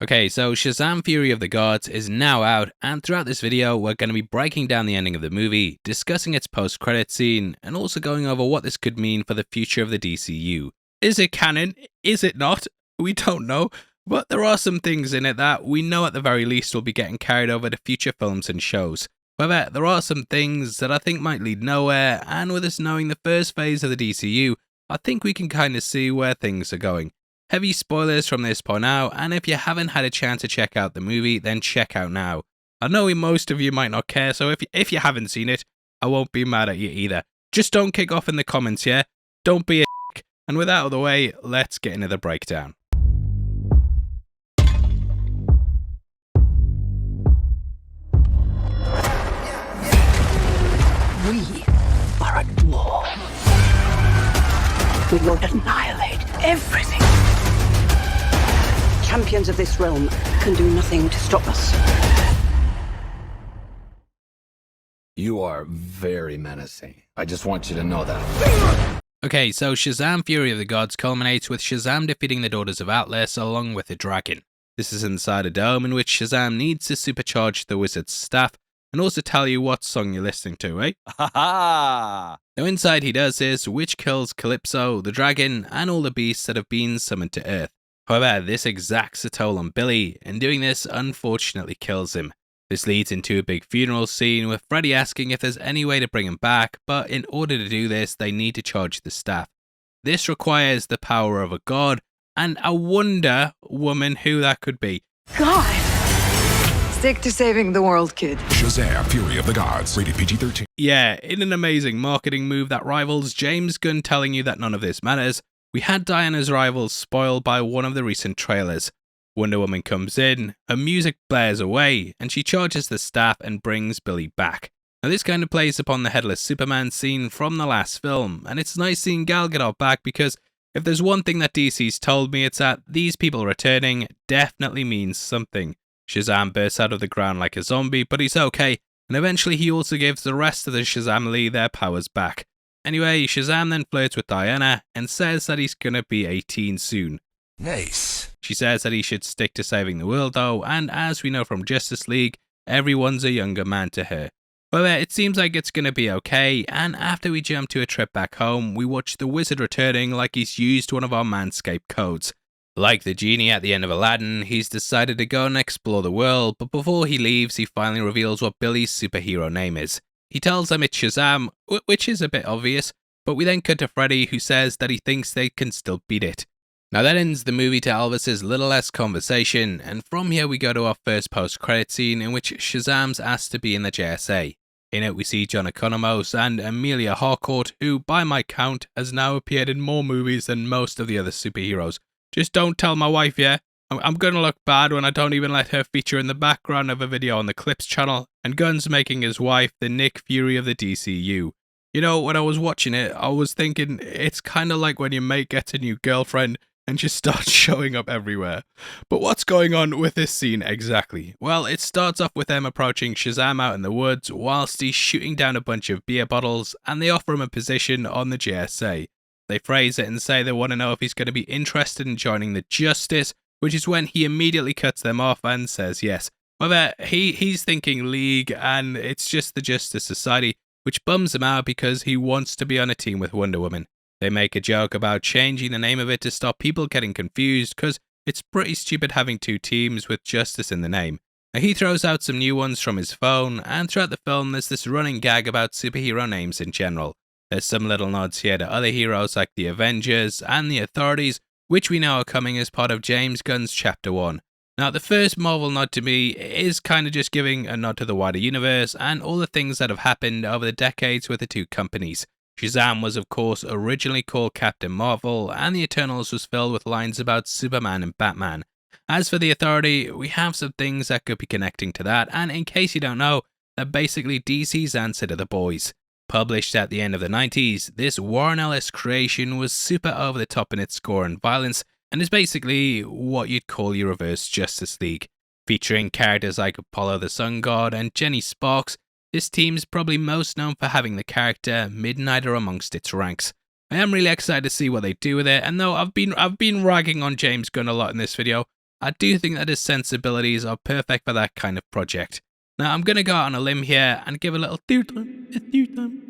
Okay, so Shazam Fury of the Gods is now out, and throughout this video we're going to be breaking down the ending of the movie, discussing its post-credit scene, and also going over what this could mean for the future of the DCU. Is it canon? Is it not? We don't know, but there are some things in it that we know at the very least will be getting carried over to future films and shows. However, there are some things that I think might lead nowhere, and with us knowing the first phase of the DCU, I think we can kind of see where things are going. Heavy spoilers from this point out, and if you haven't had a chance to check out the movie, then check out now. I know most of you might not care, so if you haven't seen it, I won't be mad at you either. Just don't kick off in the comments, yeah? Don't be a dick. And with that out of the way, let's get into the breakdown. We are at war. We will annihilate everything. Champions of this realm can do nothing to stop us. You are very menacing. I just want you to know that. Okay, so Shazam Fury of the Gods culminates with Shazam defeating the Daughters of Atlas along with a dragon. This is inside a dome in which Shazam needs to supercharge the wizard's staff and also tell you what song you're listening to, eh? Ha ha! Now inside he does this, which kills Calypso, the dragon, and all the beasts that have been summoned to Earth. However, this exacts a toll on Billy, and doing this unfortunately kills him. This leads into a big funeral scene with Freddy asking if there's any way to bring him back, but in order to do this, they need to charge the staff. This requires the power of a god, and I wonder, woman, who that could be. God! Stick to saving the world, kid. Shazam Fury of the Gods, rated PG-13. Yeah, in an amazing marketing move that rivals James Gunn telling you that none of this matters, we had Diana's rivals spoiled by one of the recent trailers. Wonder Woman comes in, her music blares away, and she charges the staff and brings Billy back. Now this kind of plays upon the Headless Superman scene from the last film, and it's nice seeing Gal Gadot back because if there's one thing that DC's told me, it's that these people returning definitely means something. Shazam bursts out of the ground like a zombie, but he's okay, and eventually he also gives the rest of the Shazamily their powers back. Anyway, Shazam then flirts with Diana and says that he's gonna be 18 soon. Nice. She says that he should stick to saving the world though, and as we know from Justice League, everyone's a younger man to her. However, it seems like it's gonna be okay, and after we jump to a trip back home, we watch the wizard returning like he's used one of our Manscaped codes. Like the genie at the end of Aladdin, he's decided to go and explore the world, but before he leaves, he finally reveals what Billy's superhero name is. He tells them it's Shazam, which is a bit obvious, but we then cut to Freddy, who says that he thinks they can still beat it. Now that ends the movie to Elvis's little less conversation, and from here we go to our first post-credit scene in which Shazam's asked to be in the JSA. In it we see John Economos and Emilia Harcourt, who by my count has now appeared in more movies than most of the other superheroes. Just don't tell my wife, yeah? I'm gonna look bad when I don't even let her feature in the background of a video on the Clips channel, and Gunn's making his wife the Nick Fury of the DCU. You know, when I was watching it, I was thinking it's kind of like when your mate gets a new girlfriend and just starts showing up everywhere. But what's going on with this scene exactly? Well, it starts off with them approaching Shazam out in the woods whilst he's shooting down a bunch of beer bottles, and they offer him a position on the JSA. They phrase it and say they want to know if he's going to be interested in joining the Justice, which is when he immediately cuts them off and says yes. However, he's thinking League, and it's just the Justice Society, which bums him out because he wants to be on a team with Wonder Woman. They make a joke about changing the name of it to stop people getting confused, because it's pretty stupid having two teams with Justice in the name. Now, he throws out some new ones from his phone, and throughout the film there's this running gag about superhero names in general. There's some little nods here to other heroes like the Avengers and the Authorities, which we know are coming as part of James Gunn's Chapter 1. Now, the first Marvel nod to me is kind of just giving a nod to the wider universe and all the things that have happened over the decades with the two companies. Shazam was of course originally called Captain Marvel, and the Eternals was filled with lines about Superman and Batman. As for the Authority, we have some things that could be connecting to that, and in case you don't know, they're basically DC's answer to the Boys. Published at the end of the 90s, this Warren Ellis creation was super over the top in its gore and violence, and is basically what you'd call your reverse Justice League. Featuring characters like Apollo the Sun God and Jenny Sparks, this team's probably most known for having the character Midnighter amongst its ranks. I am really excited to see what they do with it, and though I've been ragging on James Gunn a lot in this video, I do think that his sensibilities are perfect for that kind of project. Now, I'm going to go out on a limb here and give a little theory time.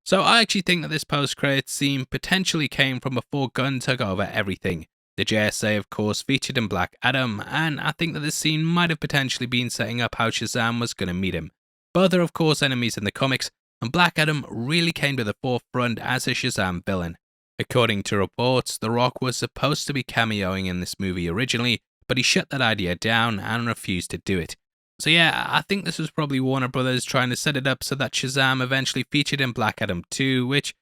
So I actually think that this post-credits scene potentially came from before Gunn took over everything. The JSA, of course, featured in Black Adam, and I think that this scene might have potentially been setting up how Shazam was going to meet him. Both are, of course, enemies in the comics, and Black Adam really came to the forefront as a Shazam villain. According to reports, The Rock was supposed to be cameoing in this movie originally, but he shut that idea down and refused to do it. So yeah, I think this was probably Warner Brothers trying to set it up so that Shazam eventually featured in Black Adam 2, which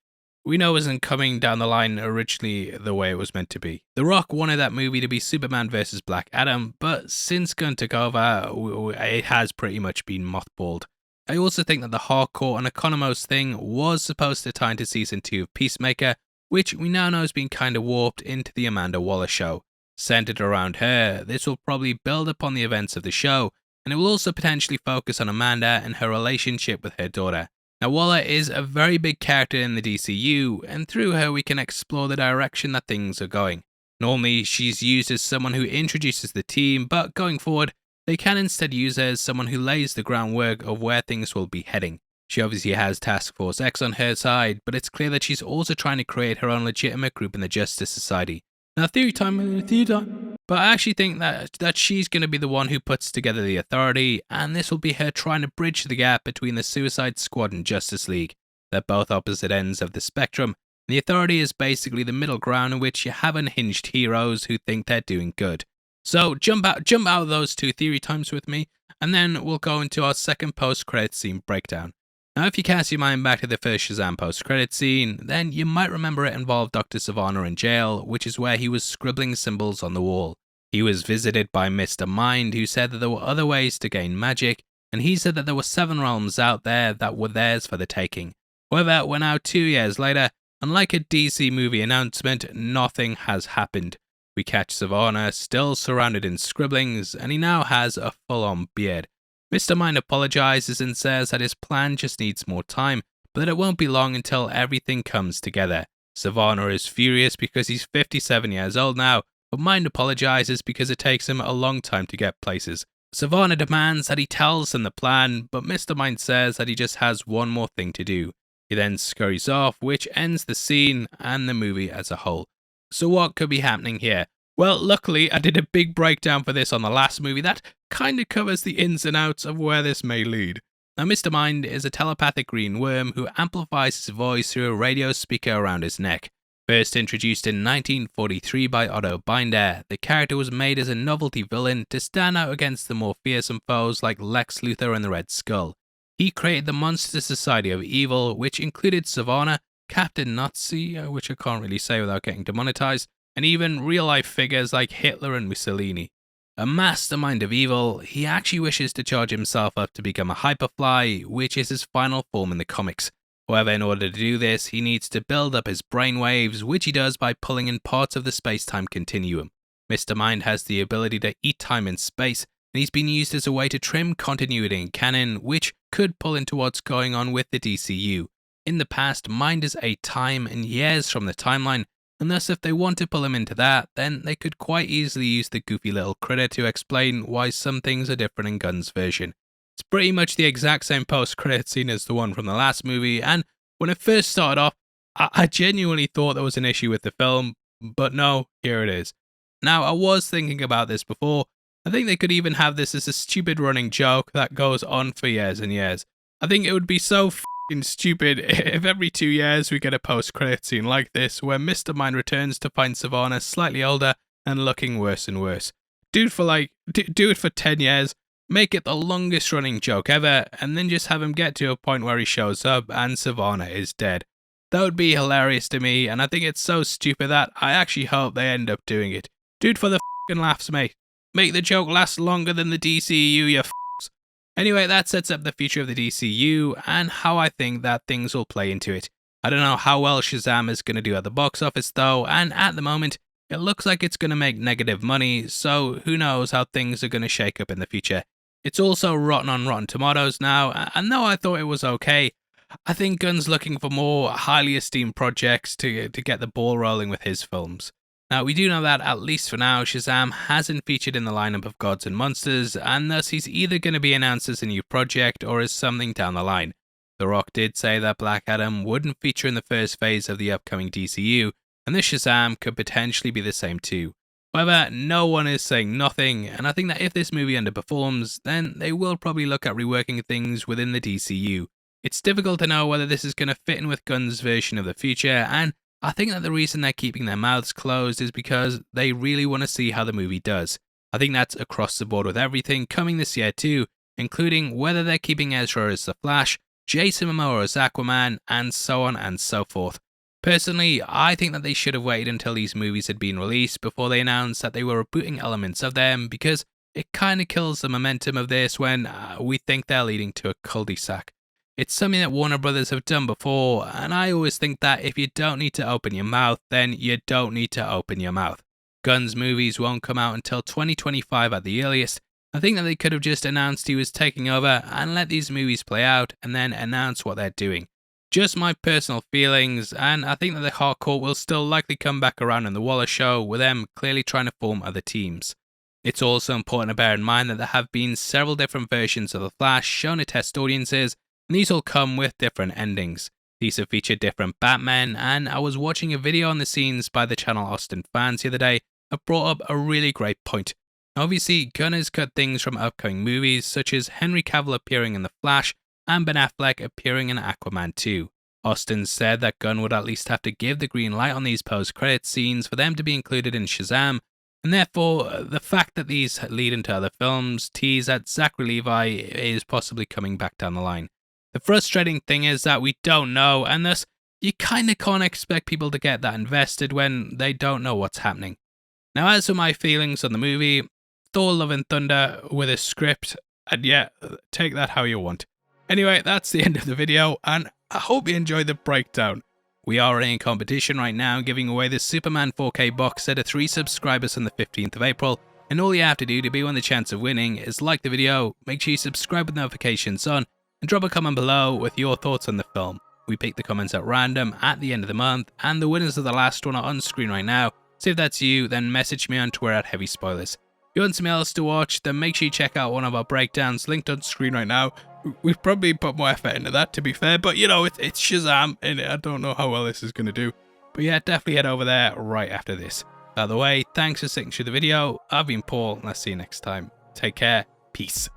we know isn't coming down the line originally the way it was meant to be. The Rock wanted that movie to be Superman vs. Black Adam, but since Gunn took over, it has pretty much been mothballed. I also think that the Harcourt and Economos thing was supposed to tie into Season 2 of Peacemaker, which we now know has been kind of warped into the Amanda Waller show. Centered around her, this will probably build upon the events of the show, and it will also potentially focus on Amanda and her relationship with her daughter. Now, Waller is a very big character in the DCU, and through her we can explore the direction that things are going. Normally, she's used as someone who introduces the team, but going forward, they can instead use her as someone who lays the groundwork of where things will be heading. She obviously has Task Force X on her side, but it's clear that she's also trying to create her own legitimate group in the Justice Society. Now, theory time. But I actually think that she's going to be the one who puts together the Authority, and this will be her trying to bridge the gap between the Suicide Squad and Justice League. They're both opposite ends of the spectrum. The Authority is basically the middle ground in which you have unhinged heroes who think they're doing good. So jump out of those two theory times with me, and then we'll go into our second post-credit scene breakdown. Now, if you cast your mind back to the first Shazam post-credit scene, then you might remember it involved Dr. Sivana in jail, which is where he was scribbling symbols on the wall. He was visited by Mr. Mind, who said that there were other ways to gain magic, and he said that there were 7 realms out there that were theirs for the taking. However, we're now 2 years later, and like a DC movie announcement, nothing has happened. We catch Sivana still surrounded in scribblings, and he now has a full-on beard. Mr. Mind apologizes and says that his plan just needs more time, but that it won't be long until everything comes together. Sivana is furious because he's 57 years old now, but Mind apologizes because it takes him a long time to get places. Sivana demands that he tells them the plan, but Mr. Mind says that he just has one more thing to do. He then scurries off, which ends the scene and the movie as a whole. So what could be happening here? Well, luckily, I did a big breakdown for this on the last movie that kind of covers the ins and outs of where this may lead. Now, Mr. Mind is a telepathic green worm who amplifies his voice through a radio speaker around his neck. First introduced in 1943 by Otto Binder, the character was made as a novelty villain to stand out against the more fearsome foes like Lex Luthor and the Red Skull. He created the Monster Society of Evil, which included Sivana, Captain Nazi, which I can't really say without getting demonetized, and even real-life figures like Hitler and Mussolini. A mastermind of evil, he actually wishes to charge himself up to become a Hyperfly, which is his final form in the comics. However, in order to do this, he needs to build up his brainwaves, which he does by pulling in parts of the space-time continuum. Mr. Mind has the ability to eat time and space, and he's been used as a way to trim continuity in canon, which could pull into what's going on with the DCU. In the past, Mind is ate time and years from the timeline, and thus if they want to pull him into that, then they could quite easily use the goofy little critter to explain why some things are different in Gunn's version. It's pretty much the exact same post-credit scene as the one from the last movie, and when it first started off, I genuinely thought there was an issue with the film, but no, here it is. Now, I was thinking about this before. I think they could even have this as a stupid running joke that goes on for years and years. I think it would be so stupid if every 2 years we get a post-credit scene like this where Mr. Mind returns to find Sivana slightly older and looking worse and worse. Do it for 10 years, make it the longest running joke ever, and then just have him get to a point where he shows up and Sivana is dead. That would be hilarious to me, and I think it's so stupid that I actually hope they end up doing it. Do it for the laughs, mate. Make the joke last longer than the DCU, you Anyway, that sets up the future of the DCU and how I think that things will play into it. I don't know how well Shazam is going to do at the box office though, and at the moment, it looks like it's going to make negative money, so who knows how things are going to shake up in the future. It's also rotten on Rotten Tomatoes now, and though I thought it was okay, I think Gunn's looking for more highly esteemed projects to get the ball rolling with his films. Now, we do know that, at least for now, Shazam hasn't featured in the lineup of Gods and Monsters, and thus he's either going to be announced as a new project or as something down the line. The Rock did say that Black Adam wouldn't feature in the first phase of the upcoming DCU, and this Shazam could potentially be the same too. However, no one is saying nothing, and I think that if this movie underperforms, then they will probably look at reworking things within the DCU. It's difficult to know whether this is going to fit in with Gunn's version of the future, and I think that the reason they're keeping their mouths closed is because they really want to see how the movie does. I think that's across the board with everything coming this year too, including whether they're keeping Ezra as the Flash, Jason Momoa as Aquaman, and so on and so forth. Personally, I think that they should have waited until these movies had been released before they announced that they were rebooting elements of them, because it kind of kills the momentum of this when we think they're leading to a cul-de-sac. It's something that Warner Brothers have done before, and I always think that if you don't need to open your mouth, then you don't need to open your mouth. Gunn's movies won't come out until 2025 at the earliest. I think that they could have just announced he was taking over and let these movies play out and then announce what they're doing. Just my personal feelings, and I think that the Harcourt will still likely come back around in the Waller show, with them clearly trying to form other teams. It's also important to bear in mind that there have been several different versions of The Flash shown to test audiences, and these all come with different endings. These have featured different Batmen, and I was watching a video on the scenes by the channel Austin Fans the other day that brought up a really great point. Obviously, Gunn has cut things from upcoming movies, such as Henry Cavill appearing in The Flash, and Ben Affleck appearing in Aquaman 2. Austin said that Gunn would at least have to give the green light on these post-credit scenes for them to be included in Shazam, and therefore the fact that these lead into other films tease that Zachary Levi is possibly coming back down the line. The frustrating thing is that we don't know, and thus you kinda can't expect people to get that invested when they don't know what's happening. Now, as for my feelings on the movie, Thor Love and Thunder with a script, and yeah, take that how you want. Anyway, that's the end of the video, and I hope you enjoyed the breakdown. We are in competition right now, giving away the Superman 4K box set to 3 subscribers on the 15th of April, and all you have to do to be on the chance of winning is like the video, make sure you subscribe with notifications on, and drop a comment below with your thoughts on the film. We pick the comments at random at the end of the month, and the winners of the last one are on screen right now, so if that's you, then message me on Twitter at Heavy Spoilers. If you want something else to watch, then make sure you check out one of our breakdowns linked on screen right now. We've probably put more effort into that, to be fair, but you know, it's Shazam, and I don't know how well this is going to do. But yeah, definitely head over there right after this. By the way, thanks for sticking through the video. I've been Paul, and I'll see you next time. Take care. Peace.